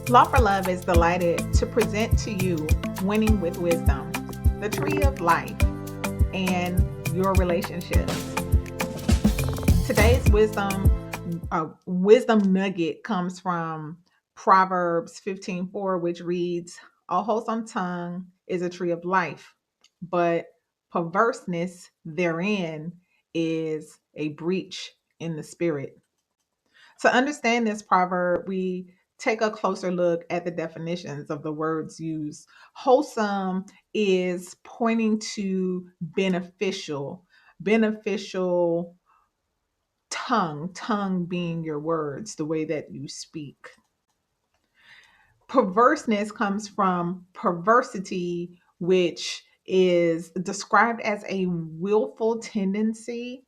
Law for Love is delighted to present to you Winning with Wisdom, the tree of life, and your relationships. Today's wisdom nugget comes from Proverbs 15:4, which reads, "A wholesome tongue is a tree of life, but perverseness therein is a breach in the spirit." To understand this proverb, we take a closer look at the definitions of the words used. Wholesome is pointing to beneficial tongue being your words, the way that you speak. Perverseness comes from perversity, which is described as a willful tendency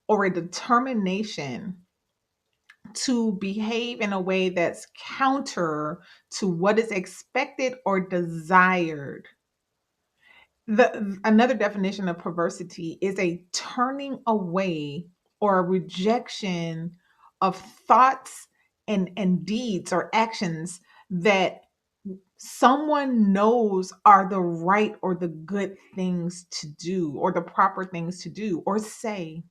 or a determination to behave in a way that's counter to what is expected or desired. Another definition of perversity is a turning away or a rejection of thoughts and deeds or actions that someone knows are the right or the good things to do or the proper things to do or say.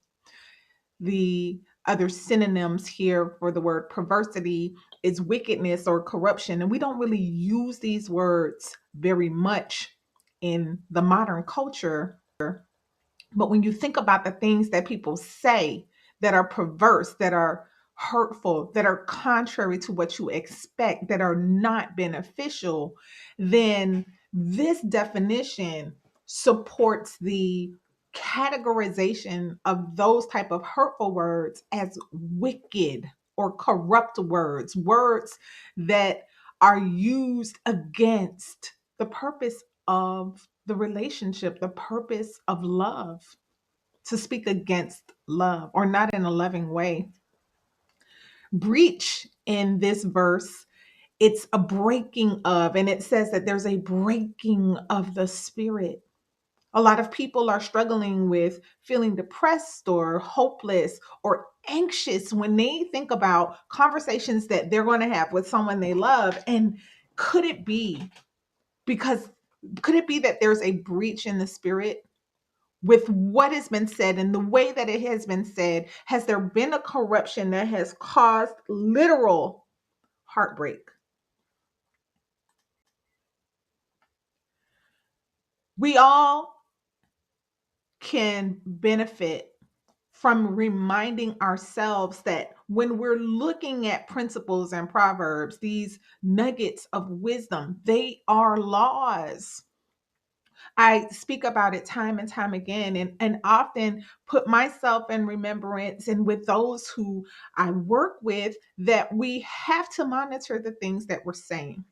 The other synonyms here for the word perversity is wickedness or corruption. And we don't really use these words very much in the modern culture. But when you think about the things that people say that are perverse, that are hurtful, that are contrary to what you expect, that are not beneficial, then this definition supports the categorization of those type of hurtful words as wicked or corrupt words that are used against the purpose of the relationship, the purpose of love, to speak against love or not in a loving way. Breach in this verse, it's a breaking of, and it says that there's a breaking of the spirit. A lot of people are struggling with feeling depressed or hopeless or anxious when they think about conversations that they're going to have with someone they love. And could it be because could it be that there's a breach in the spirit with what has been said and the way that it has been said? Has there been a corruption that has caused literal heartbreak? We all can benefit from reminding ourselves that when we're looking at principles and proverbs, these nuggets of wisdom, they are laws. I speak about it time and time again, and often put myself in remembrance and with those who I work with that we have to monitor the things that we're saying,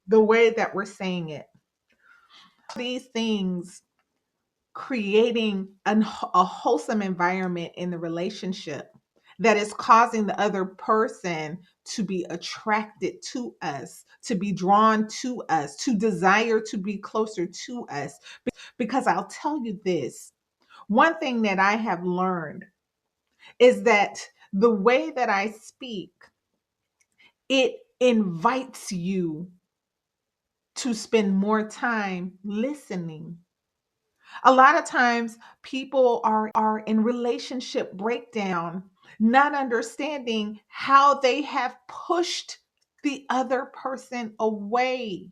the way that we're saying it. These things creating a wholesome environment in the relationship that is causing the other person to be attracted to us, to be drawn to us, to desire to be closer to us. Because I'll tell you this, one thing that I have learned is that the way that I speak, it invites you to spend more time listening. A lot of times people are in relationship breakdown, not understanding how they have pushed the other person away,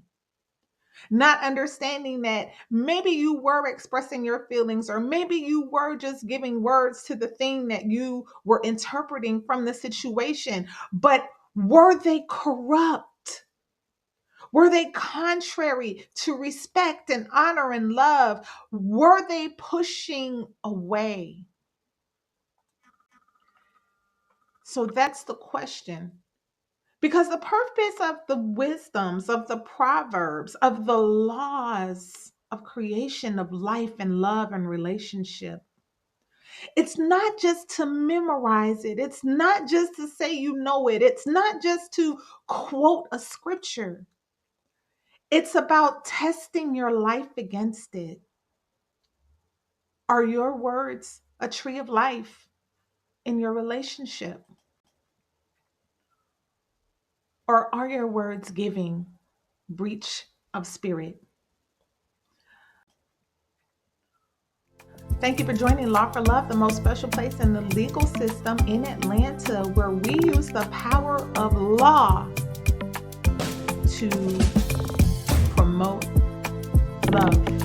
not understanding that maybe you were expressing your feelings, or maybe you were just giving words to the thing that you were interpreting from the situation, but were they corrupt? Were they contrary to respect and honor and love? Were they pushing away? So that's the question. Because the purpose of the wisdoms, of the proverbs, of the laws of creation, of life and love and relationship, it's not just to memorize it. It's not just to say you know it. It's not just to quote a scripture. It's about testing your life against it. Are your words a tree of life in your relationship? Or are your words giving breach of spirit? Thank you for joining Law for Love, the most special place in the legal system in Atlanta, where we use the power of law to promote love.